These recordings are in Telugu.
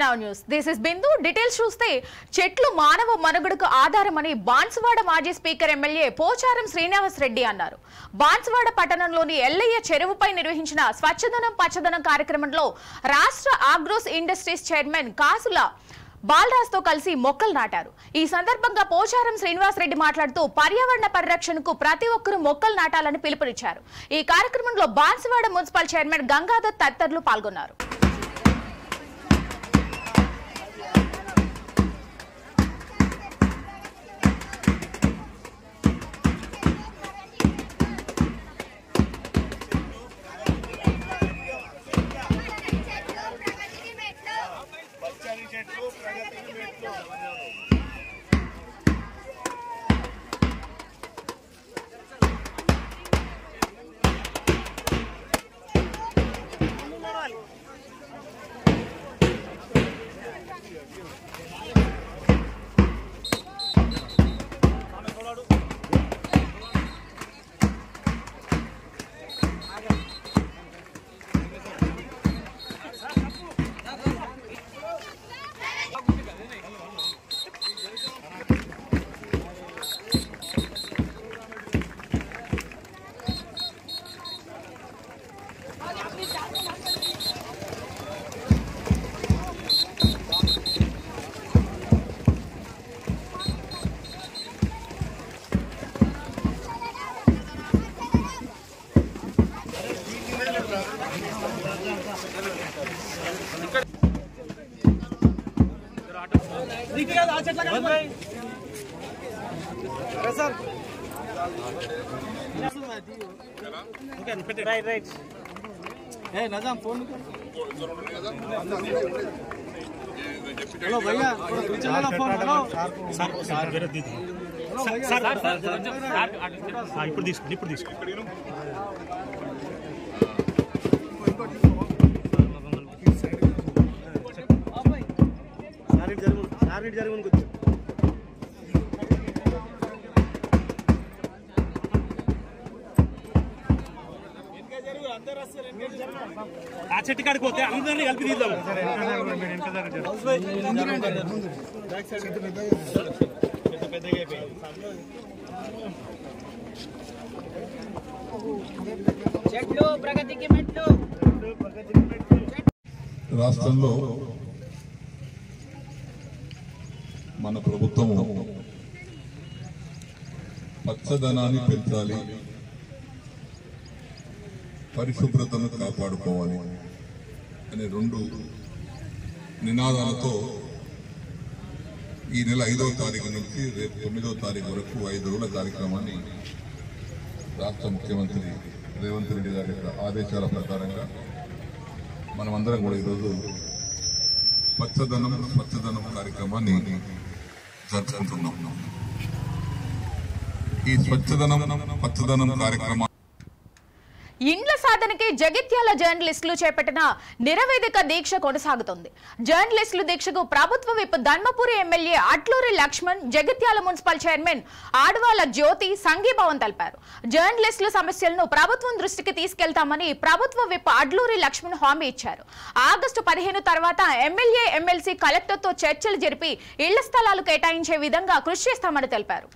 now news. This is Bindu. Details చూస్తే చెట్లు మానవ మనుగడకు ఆధారమని బాన్సువాడ మాజీ స్పీకర్ ఎమ్మెల్యే పోచారం శ్రీనివాస్ రెడ్డి అన్నారు. బాన్సువాడ పట్టణంలోని ఎల్లయ్య చెరువుపై నిర్వహించిన స్వచ్ఛదనం పచ్చదనం కార్యక్రమంలో రాష్ట్ర ఆగ్రోస్ ఇండస్ట్రీస్ చైర్మన్ కాసుల బాలరాజ్ తో కలిసి మొక్కలు నాటారు. ఈ సందర్భంగా పోచారం శ్రీనివాస్ రెడ్డి మాట్లాడుతూ పర్యావరణ పరిరక్షణకు ప్రతి ఒక్కరూ మొక్కలు నాటాలని పిలుపునిచ్చారు. ఈ కార్యక్రమంలో బాన్సువాడ మున్సిపల్ చైర్మన్ గంగాధర్ తదితరులు పాల్గొన్నారు. Right. Hey, Nazam, phone. Hello, भैया. पीछे वाला फोन. Hello. Sir, मेरा दीदी. Sir. हाँ, इपर दिस. सारी जरूर कुछ. ఆ చెట్టు కాడికి పోతే అందరినీ కలిపి తీద్దాం. రాష్ట్రంలో మన ప్రభుత్వము పచ్చదనాన్ని పెంచాలి, పరిశుభ్రతను కాపాడుకోవాలి అనే రెండు నినాదాలతో ఈ నెల 5వ తారీఖు నుంచి రేపు 9వ తారీఖు వరకు 5 రోజుల కార్యక్రమాన్ని రాష్ట్ర ముఖ్యమంత్రి రేవంత్ రెడ్డి గారి ఆదేశాల ప్రకారంగా మనమందరం కూడా ఈరోజు స్వచ్ఛదనం కార్యక్రమాన్ని జరుపుకుంటున్నాం. ఈ పచ్చదనం కార్యక్రమం ఇండ్ల సాధనకి జగిత్యాల జర్నలిస్టులు చేపట్టిన నిరవేదిక దీక్ష కొనసాగుతోంది. జర్నలిస్టుల దీక్షకు ప్రభుత్వ whip Dharmapuri MLA Atluri Laxman, Jagtial municipal chairman Adavala Jyothi సంఘీభావం తెలిపారు. జర్నలిస్టుల సమస్యలను ప్రభుత్వం దృష్టికి తీసుకెళ్తామని ప్రభుత్వ విప్ అట్లూరి లక్ష్మణ్ హామీ ఇచ్చారు. ఆగస్టు 15 తర్వాత ఎమ్మెల్యే, ఎమ్మెల్సీ, కలెక్టర్తో చర్చలు జరిపి ఇళ్ల స్థలాలు కేటాయించే విధంగా కృషి చేస్తామని తెలిపారు.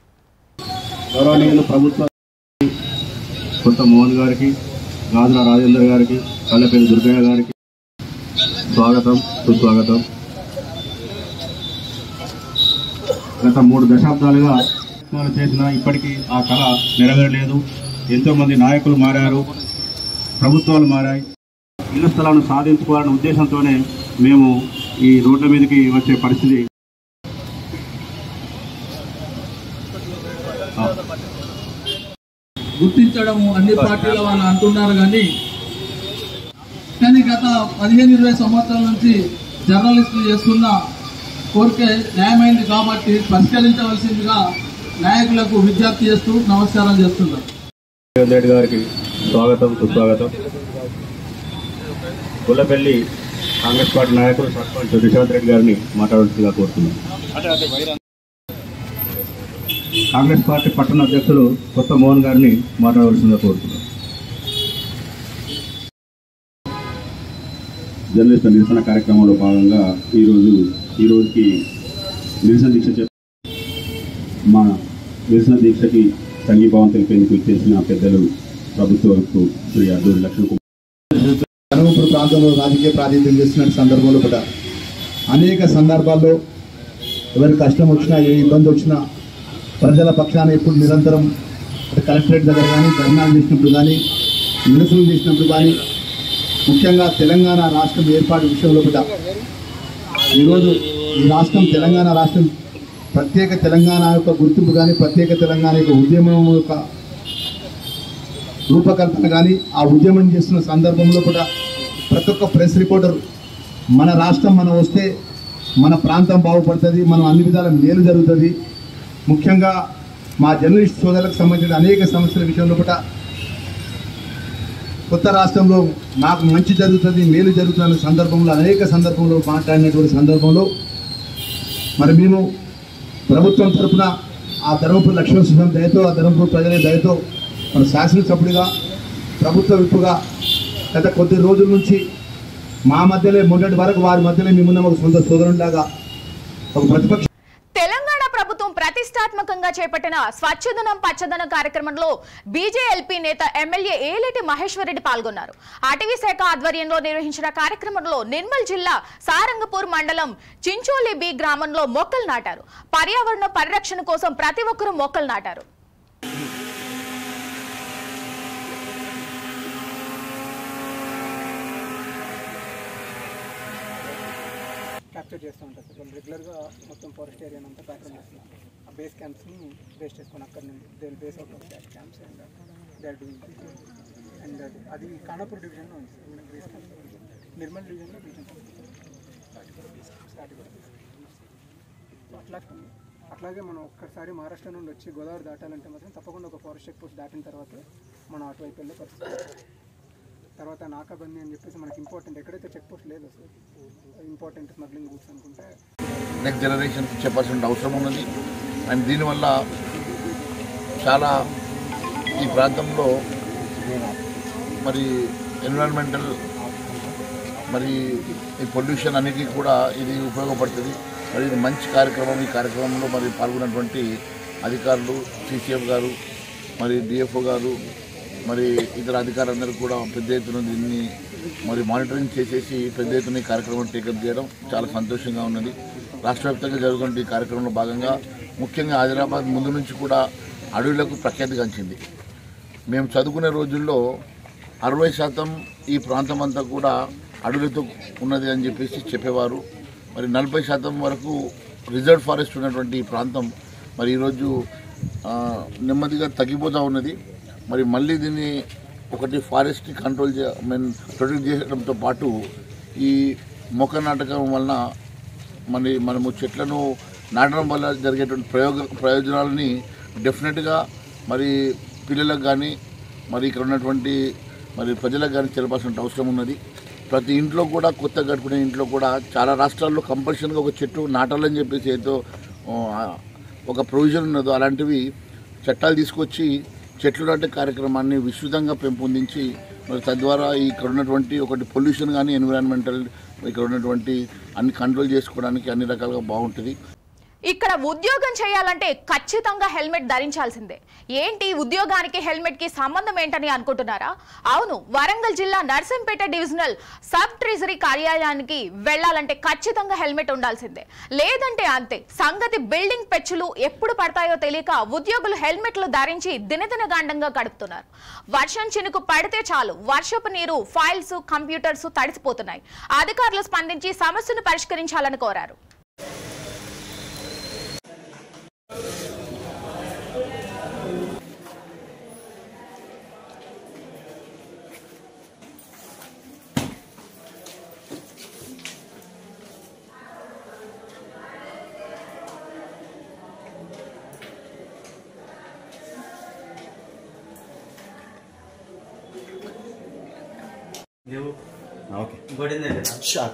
గాజుల రాజేందర్ గారికి, కల్లపల్లి దుర్గయ్య గారికి స్వాగతం, సుస్వాగతం. గత 3 దశాబ్దాలుగా చేసిన ఇప్పటికీ ఆ కళ నెరవేరలేదు. ఎంతోమంది నాయకులు మారారు, ప్రభుత్వాలు మారాయి. ఇళ్ల స్థలాలను సాధించుకోవాలనే ఉద్దేశంతోనే మేము ఈ రోడ్ల మీదకి వచ్చే పరిస్థితి. గుర్తించడం అన్ని పార్టీల వాళ్ళు అంటున్నారు, కానీ గత 15-20 సంవత్సరాల నుంచి జర్నలిస్టులు చేస్తున్న కోరిక న్యాయమైంది కాబట్టి పరిష్కరించవలసిందిగా నాయకులకు విజ్ఞప్తి చేస్తూ నమస్కారం చేస్తున్నారు. రెడ్డి గారికి స్వాగతం, సుస్వాగతం. గుల్లపల్లి కాంగ్రెస్ పార్టీ నాయకులు సర్పంచ్ రిషాంత్ రెడ్డి గారిని మాట్లాడాల్సిందిగా కోరుతున్నాను. కాంగ్రెస్ పార్టీ పట్టణ అధ్యక్షులు కొత్త మోహన్ గారిని మాట్లాడవలసిందిగా కోరుతున్నాను. జర్నలిస్టుల నిరసన కార్యక్రమంలో భాగంగా ఈ రోజుకి నిరసన దీక్ష మా నిరసన దీక్షకి సంఘీభావం తెలిపేందుకు చేసిన పెద్దలు ప్రభుత్వ శ్రీ అడ్డూరి లక్ష్మణ్ కుమార్. ధర్మపురి ప్రాంతంలో రాజకీయ ప్రాతినిధ్యం చేస్తున్న సందర్భంలో కూడా అనేక సందర్భాల్లో ఎవరి కష్టం వచ్చినా ఏ ఇబ్బంది వచ్చినా ప్రజల పక్షాన ఎప్పుడు నిరంతరం కలెక్టరేట్ దగ్గర కానీ ధర్నాలు చేసినప్పుడు కానీ నిరసనలు చేసినప్పుడు కానీ ముఖ్యంగా తెలంగాణ రాష్ట్రం ఏర్పాటు విషయంలో కూడా ఈరోజు ఈ రాష్ట్రం తెలంగాణ రాష్ట్రం ప్రత్యేక తెలంగాణ యొక్క గుర్తింపు కానీ ప్రత్యేక తెలంగాణ యొక్క ఉద్యమం యొక్క రూపకల్పన కానీ ఆ ఉద్యమం చేస్తున్న సందర్భంలో కూడా ప్రతి ఒక్క ప్రెస్ రిపోర్టర్ మన రాష్ట్రం మనం వస్తే మన ప్రాంతం బాగుపడుతుంది, మనం అన్ని విధాల మేలు జరుగుతుంది. ముఖ్యంగా మా జర్నలిస్ట్ సోదరులకు సంబంధించిన అనేక సమస్యల విషయంలో కూడా కొత్త రాష్ట్రంలో నాకు మంచి జరుగుతుంది, మేలు జరుగుతున్న సందర్భంలో అనేక సందర్భంలో మాట్లాడినటువంటి సందర్భంలో మరి మేము ప్రభుత్వం తరఫున ఆ ధర్మపురి లక్ష్మణ్ దయతో ఆ ధర్మపురి ప్రజల దయతో మన శాసనసభ్యుడిగా ప్రభుత్వ విప్పుగా గత కొద్ది రోజుల నుంచి మా మధ్యలో మొన్నటి వరకు వారి మధ్యలో మేమున్న ఒక సొంత సోదరునిలాగా ఒక ప్రతిపక్ష. తెలంగాణ ప్రభుత్వం ప్రతిష్టాత్మకంగా చేపట్టిన స్వచ్ఛదనం పచ్చదనం కార్యక్రమంలో బీజేఎల్పీ నేత ఎమ్మెల్యే ఏలేటి మహేశ్వర్ రెడ్డి పాల్గొన్నారు. అటవీ శాఖ ఆధ్వర్యంలో నిర్వహించిన కార్యక్రమంలో నిర్మల్ జిల్లా సారంగపూర్ మండలం చించోలి బి గ్రామంలో మొక్కలు నాటారు. పర్యావరణ పరిరక్షణ కోసం ప్రతి ఒక్కరూ మొక్కలు నాటారు. క్యాప్చర్ చేస్తూ ఉంటారు సార్. వాళ్ళు రెగ్యులర్గా మొత్తం ఫారెస్ట్ ఏరియాని అంతా ప్యాట్రన్ చేస్తున్నారు. ఆ బేస్ క్యాంప్స్ని బేస్ చేసుకొని అక్కడ నుండి they will base out of that camps and they are doing and అది ఖానాపూర్ డివిజన్లో ఉంది సార్. బేస్ క్యాంప్ నిర్మల్ డివిజన్లో డివిజన్ అట్లాగే మనం ఒక్కసారి మహారాష్ట్ర నుండి వచ్చి గోదావరి దాటాలంటే మాత్రం తప్పకుండా ఒక ఫారెస్ట్ చెక్ పోస్ట్ దాటిన తర్వాత మనం అటువైపు వెళ్ళే పరిస్థితి. తర్వాత నాకాబందీ అని చెప్పేసి మనకి ఇంపార్టెంట్ ఎక్కడైతే చెక్ పోస్ట్ లేదు సార్ ఇంపార్టెంట్ స్మగ్లింగ్ రూట్స్ అనుకుంటే నెక్స్ట్ జనరేషన్కి చెప్పాల్సిన అవసరం ఉన్నది. అండ్ దీనివల్ల చాలా ఈ ప్రాంతంలో మరి ఎన్విరాన్మెంటల్ మరి ఈ పొల్యూషన్ అన్నిటికీ కూడా ఇది ఉపయోగపడుతుంది. మరి ఇది మంచి కార్యక్రమం. ఈ కార్యక్రమంలో మరి పాల్గొన్నటువంటి అధికారులు సిసిఎఫ్ గారు మరి డిఎఫ్ఓ గారు మరి ఇతర అధికారులందరూ కూడా పెద్ద ఎత్తున దీన్ని మరి మానిటరింగ్ చేసేసి పెద్ద ఎత్తున ఈ కార్యక్రమం టేకప్ చేయడం చాలా సంతోషంగా ఉన్నది. రాష్ట్ర వ్యాప్తంగా జరుగుతున్న ఈ కార్యక్రమంలో భాగంగా ముఖ్యంగా హైదరాబాద్ ముందు నుంచి కూడా అడవులకు ప్రఖ్యాతిగాంచింది. మేము చదువుకునే రోజుల్లో 60% ఈ ప్రాంతం అంతా కూడా అడవులతో ఉన్నది అని చెప్పేసి చెప్పేవారు. మరి 40% వరకు రిజర్వ్ ఫారెస్ట్ ఉన్నటువంటి ఈ ప్రాంతం మరి ఈరోజు నెమ్మదిగా తగ్గిపోతూ ఉన్నది. మరి మళ్ళీ దీన్ని ఒకటి ఫారెస్ట్ని ప్రొటెక్ట్ చేయడంతో పాటు ఈ మొక్క నాటకం వలన మనము చెట్లను నాటడం వల్ల జరిగేటువంటి ప్రయోజనాలని డెఫినెట్గా మరి పిల్లలకు కానీ మరి ఇక్కడ ఉన్నటువంటి మరి ప్రజలకు కానీ తెలపాల్సిన అవసరం ఉన్నది. ప్రతి ఇంట్లో కూడా కొత్త కట్టుకునే ఇంట్లో కూడా చాలా రాష్ట్రాల్లో కంపల్సరీగా ఒక చెట్టు నాటాలని చెప్పేసి ఏదో ఒక ప్రొవిజన్ ఉన్నదో అలాంటివి చట్టాలు తీసుకొచ్చి చెట్లు నాటే కార్యక్రమాన్ని విస్తృతంగా పెంపొందించి మరి తద్వారా ఇక్కడ ఉన్నటువంటి ఒకటి పొల్యూషన్ కానీ ఎన్విరాన్మెంటల్ ఇక్కడ ఉన్నటువంటి అన్ని కంట్రోల్ చేసుకోవడానికి అన్ని రకాలుగా బాగుంటుంది. ఇక్కడ ఉద్యోగం చేయాలంటే ఖచ్చితంగా హెల్మెట్ ధరించాల్సిందే. ఏంటి ఉద్యోగానికి హెల్మెట్ కి సంబంధం ఏంటని అనుకుంటున్నారా? అవును, వరంగల్ జిల్లా నర్సంపేట డివిజనల్ సబ్ ట్రెజరీ కార్యాలయానికి వెళ్లాలంటే ఖచ్చితంగా హెల్మెట్ ఉండాల్సిందే. లేదంటే అంతే సంగతి. బిల్డింగ్ పెచ్చులు ఎప్పుడు పడతాయో తెలియక ఉద్యోగులు హెల్మెట్లు ధరించి దినదినగాండంగా గడుపుతున్నారు. వర్షం చినుకు పడితే చాలు వర్షపు నీరు ఫైల్స్ కంప్యూటర్స్ తడిసిపోతున్నాయి. అధికారులు స్పందించి సమస్యను పరిష్కరించాలని కోరారు. Okay. Good in there. Sure.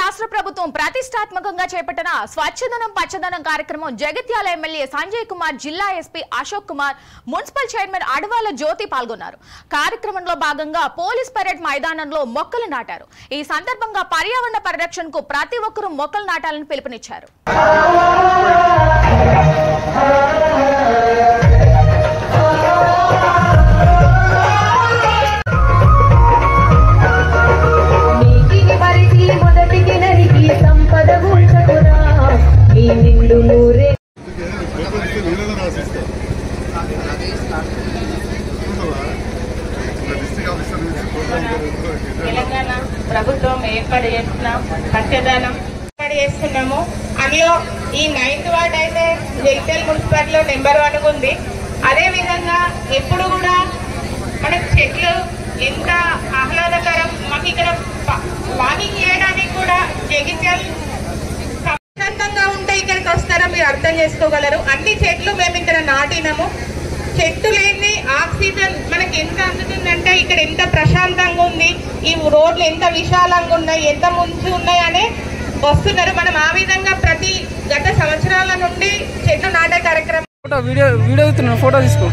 రాష్ట్ర ప్రభుత్వం ప్రతిష్టాత్మకంగా చేపట్టిన స్వచ్ఛదనం పచ్చదనం కార్యక్రమం జగిత్యాల ఎమ్మెల్యే సంజయ్ కుమార్, జిల్లా SP Ashok Kumar, municipal chairman Adavala Jyothi పాల్గొన్నారు. కార్యక్రమంలో భాగంగా పోలీస్ పరేడ్ మైదానంలో మొక్కలు నాటారు. ఈ సందర్భంగా పర్యావరణ పరిరక్షణకు ప్రతి ఒక్కరూ మొక్కలు నాటాలని పిలుపునిచ్చారు. తెలంగాణ ప్రభుత్వం ఏర్పాటు చేస్తున్న పచ్చదనం చేస్తున్నాము. అందులో ఈ 9th వార్డ్ అయితే జగిత్యాల మున్సిపాలిటీలో నెంబర్ 1 ఉంది. అదే విధంగా ఎప్పుడు కూడా మనకు చెట్లు ఎంత ఆహ్లాదకరం. మాకు ఇక్కడ వాకింగ్ చేయడానికి కూడా జగిత్యాల ప్రశాంతంగా ఉంటే ఇక్కడికి వస్తారా మీరు అర్థం చేసుకోగలరు. అన్ని చెట్లు మేము ఇక్కడ నాటినాము. చెట్టు లేని ఆక్సిజన్ మనకి ఎంత అందుతుందంటే ఇక్కడ ఎంత ప్రశాంతంగా ఉంది, ఈ రోడ్లు ఎంత విశాలంగా ఉన్నాయి, ఎంత ముంచి ఉన్నాయి అనే వస్తున్నారు. మనం ఆ విధంగా ప్రతి గత సంవత్సరాల నుండి చెట్లు నాటే కార్యక్రమం. వీడియో ఫోటో తీసుకో.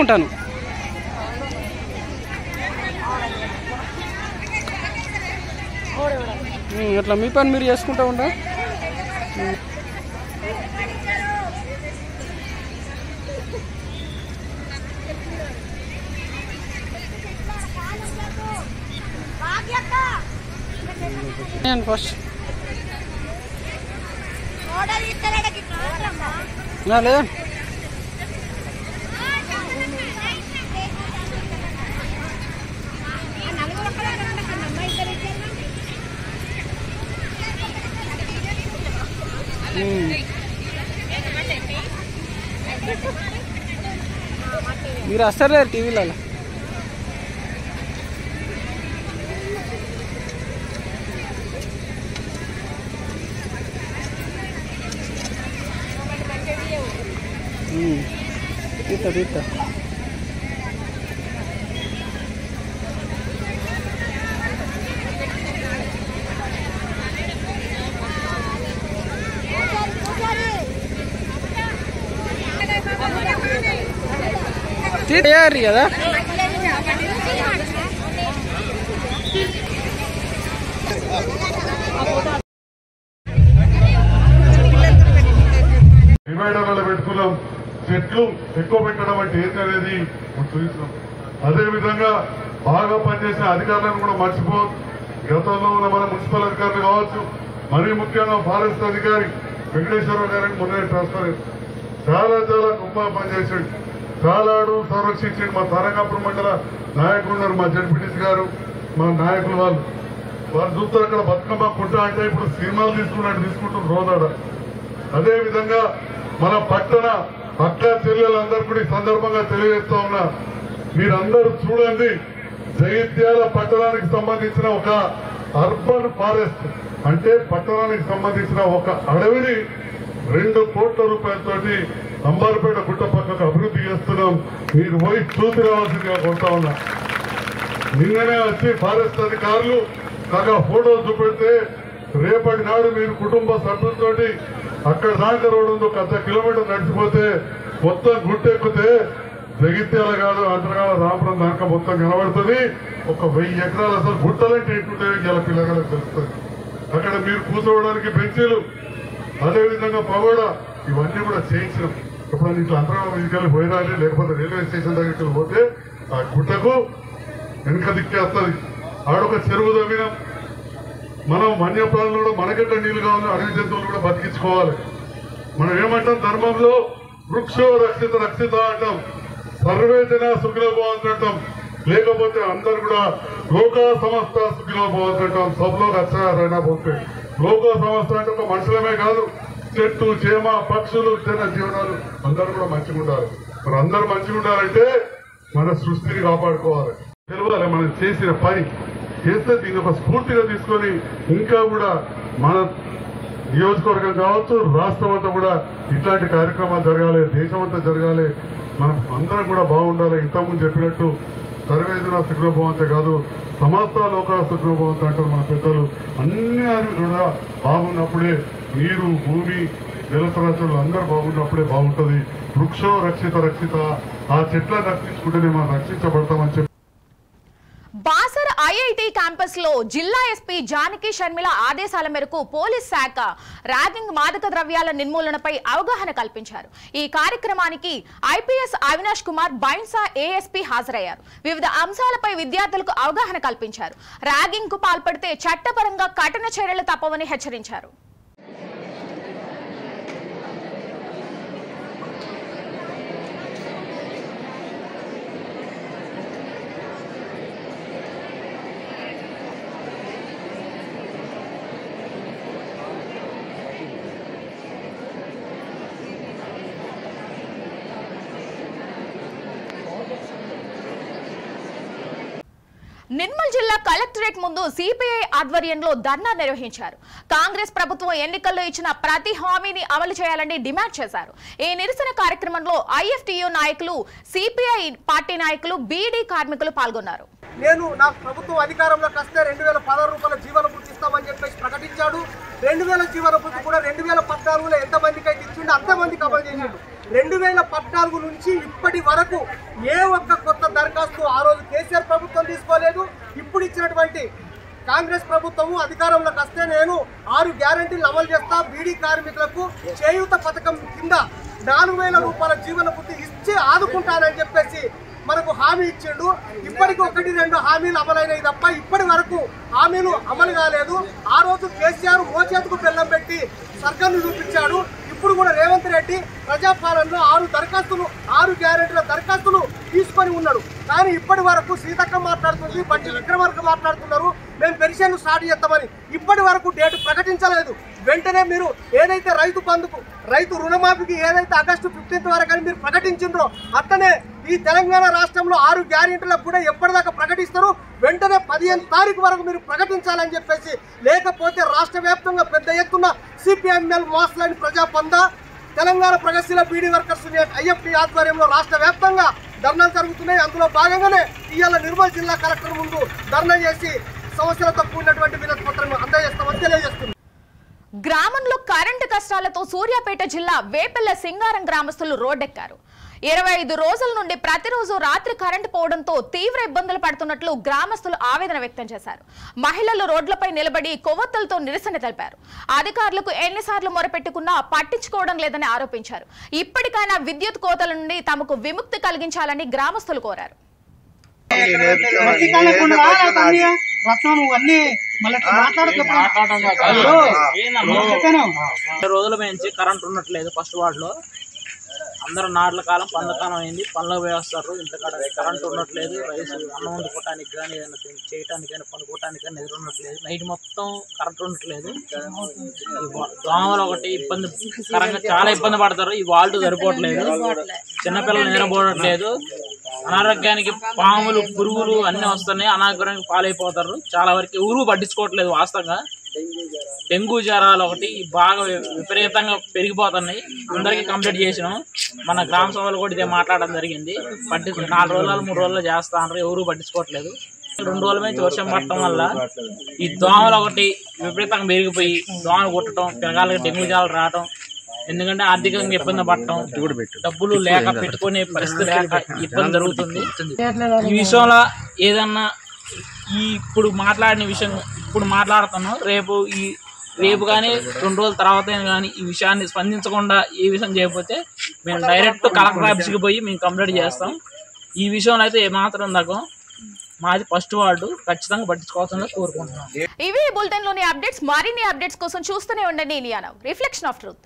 ఉంటాను అట్లా మీ పని మీరు చేసుకుంటా ఉంటా. ఫస్ట్ లేదా మీరు వస్తారా టీవీలలో? తీస్తా తీస్తా. తయారీ కదా డివైడర్లలో పెట్టుకున్నాం. చెట్లు ఎక్కువ పెట్టడం అంటే ఏంటనేది చూస్తున్నాం. అదేవిధంగా బాగా పనిచేసిన అధికారులను కూడా మర్చిపోవద్దు. గతంలో ఉన్న మన మున్సిపల్ అధికారులు కావచ్చు, మరీ ముఖ్యంగా ఫారెస్ట్ అధికారి వెంకటేశ్వరరావు గారికి మొన్న ట్రాన్స్ఫర్ చాలా గొప్ప పనిచేసాడు. చాలా అడుగు సంరక్షించాడు. మా తారకాపురం మండల నాయకులు ఉన్నారు, మా జడ్పీటీసీ గారు, మా నాయకులు వాళ్ళు చూస్తారు. అక్కడ బతుకమ్మ పుట్ట అంటే ఇప్పుడు సినిమాలు తీసుకుంటారు రోజాడ. అదేవిధంగా మన పట్టణ అక్క చెల్లెలందరూ కూడా ఈ సందర్భంగా తెలియజేస్తా ఉన్నా, మీరందరూ చూడండి, జగిత్యాల పట్టణానికి సంబంధించిన ఒక అర్బన్ ఫారెస్ట్ అంటే పట్టణానికి సంబంధించిన ఒక అడవిని 2 కోట్ల రూపాయలతోటి అంబార్పేట గుట్ట పక్కకు అభివృద్ధి చేస్తున్నాం. మీరు పోయి చూసి రావాల్సిందిగా కొడతా ఉన్నా. నిన్ననే వచ్చి ఫారెస్ట్ అధికారులు కాగా ఫోటోలు చూపెడితే రేపటి నాడు మీరు కుటుంబ సభ్యులతోటి అక్కడ దాకా రోడ్డు 1 కిలోమీటర్ నడిచిపోతే మొత్తం గుట్టెక్కితే జగిత్యాల కాదు అంతర్గాల రామపురం దాకా మొత్తం కనబడుతుంది. ఒక 1000 ఎకరాలు అసలు గుట్టలంటే ఏంటుంటే ఇలా పిల్లగాళ్ళకి తెలుస్తుంది. అక్కడ మీరు కూర్చోవడానికి బెంచీలు, అదేవిధంగా పగోడా, ఇవన్నీ కూడా చేయించినాం. ఇప్పుడు ఇట్లా అంతర్గాల తీసుకెళ్ళి పోయిరాలి, లేకపోతే రైల్వే స్టేషన్ దగ్గరికి పోతే ఆ గుట్టకు వెనుక దిక్కేస్తుంది. ఆడొక చెరువు తవ్వినాం. మనం వన్యప్రాణులు మనకంటే నీళ్లు కావాలి, అడవి జంతువులు కూడా బతికించుకోవాలి. మనం ఏమంటాం ధర్మంలో వృక్షో రక్షిత రక్షిత అంటాం, సర్వే జన సుఖిలో పోవాలంటాం, లేకపోతే అందరు కూడా లోకా సంస్థ సుఖిలో పోవాలంటాం. సబ్లో రక్షణ పోతే లోకా సంస్థ అంటే ఒక మనుషులమే కాదు, చెట్టు చేమ పక్షులు జన జీవనాలు అందరూ కూడా మంచిగా ఉండాలి. మరి అందరూ మంచిగా ఉండాలంటే మన సృష్టిని కాపాడుకోవాలి. తెలియాలి మనం చేసిన పని చేస్తే దీన్ని ఒక స్ఫూర్తిగా తీసుకొని ఇంకా కూడా మన నియోజకవర్గం కావచ్చు, రాష్ట్రం అంతా కూడా ఇట్లాంటి కార్యక్రమాలు జరగాలి, దేశం అంతా జరగాలి, మనం అందరం కూడా బాగుండాలి. ఇంతకుముందు చెప్పినట్టు సర్వేజన సుఖభవంతే కాదు, సమస్త లోక సుఖభవంత అంటారు మన పెద్దలు. అన్ని కూడా బాగున్నప్పుడే నీరు, భూమి, జలసరాశులు అందరూ బాగున్నప్పుడే బాగుంటుంది. వృక్షో రక్షిత రక్షిత, ఆ చెట్లను రక్షించుకుంటేనే మనం రక్షించబడతామని చెప్పి బాసర్ ఐఐటి క్యాంపస్ లో జిల్లా ఎస్పీ జానకి షర్మిల ఆదేశాల మేరకు పోలీస్ శాఖ ర్యాగింగ్, మాదక ద్రవ్యాల నిర్మూలనపై అవగాహన కల్పించారు. ఈ కార్యక్రమానికి ఐపీఎస్ అవినాష్ కుమార్, బైన్సా ఏఎస్పీ హాజరయ్యారు. వివిధ అంశాలపై విద్యార్థులకు అవగాహన కల్పించారు. ర్యాగింగ్ కు పాల్పడితే చట్టపరంగా కఠిన చర్యలు తప్పవని హెచ్చరించారు. నిర్మల్ జిల్లా కలెక్టరేట్ ముందు సిపిఐ ఆధ్వర్యంలో ధర్నా నిర్వహించారు. కాంగ్రెస్ ప్రభుత్వం ఎన్నికల్లో ఇచ్చిన ప్రతి హామీని అమలు చేయాలని డిమాండ్ చేశారు. ఈ నిరసన కార్యక్రమంలో ఐఎఫ్టియు నాయకులు, సిపిఐ పార్టీ నాయకులు, బీడీ కార్మికులు పాల్గొన్నారు. నేను నా ప్రభుత్వం అధికారంలోకి వస్తే 2016 రూపాయల జీవన భృతి ఇస్తామని చెప్పేసి ప్రకటించాడు. 2000 జీవన భృతి కూడా 2014లో ఎంతమందికి అయితే ఇచ్చిండో అంతమందికి అమలు చేసిండు. 2014 నుంచి ఇప్పటి వరకు ఏ ఒక్క కొత్త దరఖాస్తు ఆ రోజు కేసీఆర్ ప్రభుత్వం తీసుకోలేదు. ఇప్పుడు ఇచ్చినటువంటి కాంగ్రెస్ ప్రభుత్వము అధికారంలోకి వస్తే నేను 6 గ్యారంటీలు అమలు చేస్తా, బీడీ కార్మికులకు చేయూత పథకం కింద 4000 రూపాయల జీవన భృతి ఇచ్చి ఆదుకుంటానని చెప్పేసి మనకు హామీ ఇచ్చిండు. ఇప్పటికి 1-2 హామీలు అమలైనవి తప్ప ఇప్పటి వరకు హామీలు అమలు కాలేదు. ఆ రోజు కేసీఆర్ మోచేతుకు బెల్లం పెట్టి సర్కార్ను చూపించాడు. ఇప్పుడు కూడా రేవంత్ రెడ్డి ప్రజాపాలనలో 6 గ్యారెంటీల దరఖాస్తులు తీసుకొని ఉన్నాడు. కానీ ఇప్పటి వరకు సీతక్క మాట్లాడుతుంది, బట్టి విక్రమార్క మాట్లాడుతున్నారు మేము పెన్షన్లు స్టార్ట్ చేస్తామని. ఇప్పటి వరకు డేట్ ప్రకటించలేదు. వెంటనే మీరు ఏదైతే రైతు బంధుకు, రైతు రుణమాఫీకి ఏదైతే ఆగస్టు 15 వరకు అని మీరు ప్రకటించిండ్రో అట్లనే ఈ తెలంగాణ రాష్ట్రంలో 6 గ్యారెంటీలకు కూడా ఎప్పటిదాకా ప్రకటిస్తారు. వెంటనే 15 తారీఖు వరకు మీరు ప్రకటించాలని చెప్పేసి, లేకపోతే రాష్ట్ర వ్యాప్తంగా పెద్ద ఎత్తున సిపిఎంఎల్ మోసలేని ప్రజాపంద తెలంగాణ ప్రగతిశీల బీడీ వర్కర్స్ యూనియన్ ఐఎఫ్టీ ఆధ్వర్యంలో రాష్ట్ర వ్యాప్తంగా ధర్నాలు జరుగుతున్నాయి. అందులో భాగంగానే ఇవాళ నిర్మల్ జిల్లా కలెక్టర్ ముందు ధర్నా చేసి సమస్యలతో కూడినటువంటి వినతి పత్రం అందజేస్తామని తెలియజేస్తుంది. గ్రామంలో కరెంటు కష్టాలతో సూర్యాపేట జిల్లా వేపెల్ల సింగారం గ్రామస్తులు రోడ్డెక్కారు. 25 రోజుల నుండి ప్రతిరోజు రాత్రి కరెంటు పోవడంతో తీవ్ర ఇబ్బందులు పడుతున్నట్లు గ్రామస్తులు ఆవేదన వ్యక్తం చేశారు. మహిళలు రోడ్లపై నిలబడి కొవ్వొత్తులతో నిరసన తెలిపారు. అధికారులకు ఎన్నిసార్లు మొరపెట్టుకున్నా పట్టించుకోవడం లేదని ఆరోపించారు. ఇప్పటికైనా విద్యుత్ కోతల నుండి తమకు విముక్తి కలిగించాలని గ్రామస్తులు కోరారు. రోజుల నుంచి కరెంట్ ఉండట్లేదు. ఫస్ట్ వార్డ్ లో అందరూ నాట్ల కాలం, పండ్ల కాలం అయింది, పనులకు వేస్తారు. ఇంతకాడ కరెంట్ ఉండట్లేదు. రైస్ అన్నం వండుకోవటానికి కానీ, ఏదైనా చేయటానికి కానీ, పనుకోవటానికి కానీ నిద్ర ఉండట్లేదు. నైట్ మొత్తం కరెంట్ ఉండట్లేదు. దోమలు ఒకటి ఇబ్బందికరంగా చాలా ఇబ్బంది పడతారు. ఈ వాల్ట్ సరిపోవట్లేదు, చిన్నపిల్లలు నిద్రపోవట్లేదు. అనారోగ్యానికి పాములు, పురుగులు అన్ని వస్తున్నాయి. అనారోగ్యానికి పాలైపోతారు. చాలా వరకు ఎవరు పట్టించుకోవట్లేదు. వాస్తవంగా డెంగ్యూ జ్వరాలు ఒకటి బాగా విపరీతంగా పెరిగిపోతున్నాయి. అందరికీ కంప్లీట్ చేసినాం. మన గ్రామ సభలు కూడా ఇదే మాట్లాడడం జరిగింది. 4 రోజులు 3 రోజులు చేస్తా అన్నారు, ఎవరు పట్టించుకోవట్లేదు. 2 రోజుల నుంచి వర్షం పడటం వల్ల ఈ దోమలు ఒకటి విపరీతంగా పెరిగిపోయి దోమలు కొట్టడం, పిల్లగాళ్ళకి డెంగ్యూ జ్వరాలు రావడం, ఎందుకంటే ఆర్థికంగా ఇబ్బంది పడటం, డబ్బులు లేక పెట్టుకునే పరిస్థితి లేక ఇబ్బంది జరుగుతుంది. ఈ విషయంలో ఏదన్నా ఇప్పుడు మాట్లాడిన విషయం ఇప్పుడు మాట్లాడుతున్నాం. రేపు కానీ 2 రోజుల తర్వాత కానీ ఈ విషయాన్ని స్పందించకుండా ఈ విషయం చేయకపోతే మేము డైరెక్ట్ కలెక్టర్ ఆఫీస్కి పోయి మేము కంప్లైంట్ చేస్తాం. ఈ విషయంలో అయితే ఏమాత్రం తగ్గం. మాది ఫస్ట్ వార్డు, ఖచ్చితంగా పట్టించుకోవాల్సిందిగా కోరుకుంటున్నాం. ఇవి బులెటిన్ లోని అప్డేట్స్. మరిన్ని అప్డేట్స్ కోసం చూస్తూనే ఉండండి India now, reflection of truth.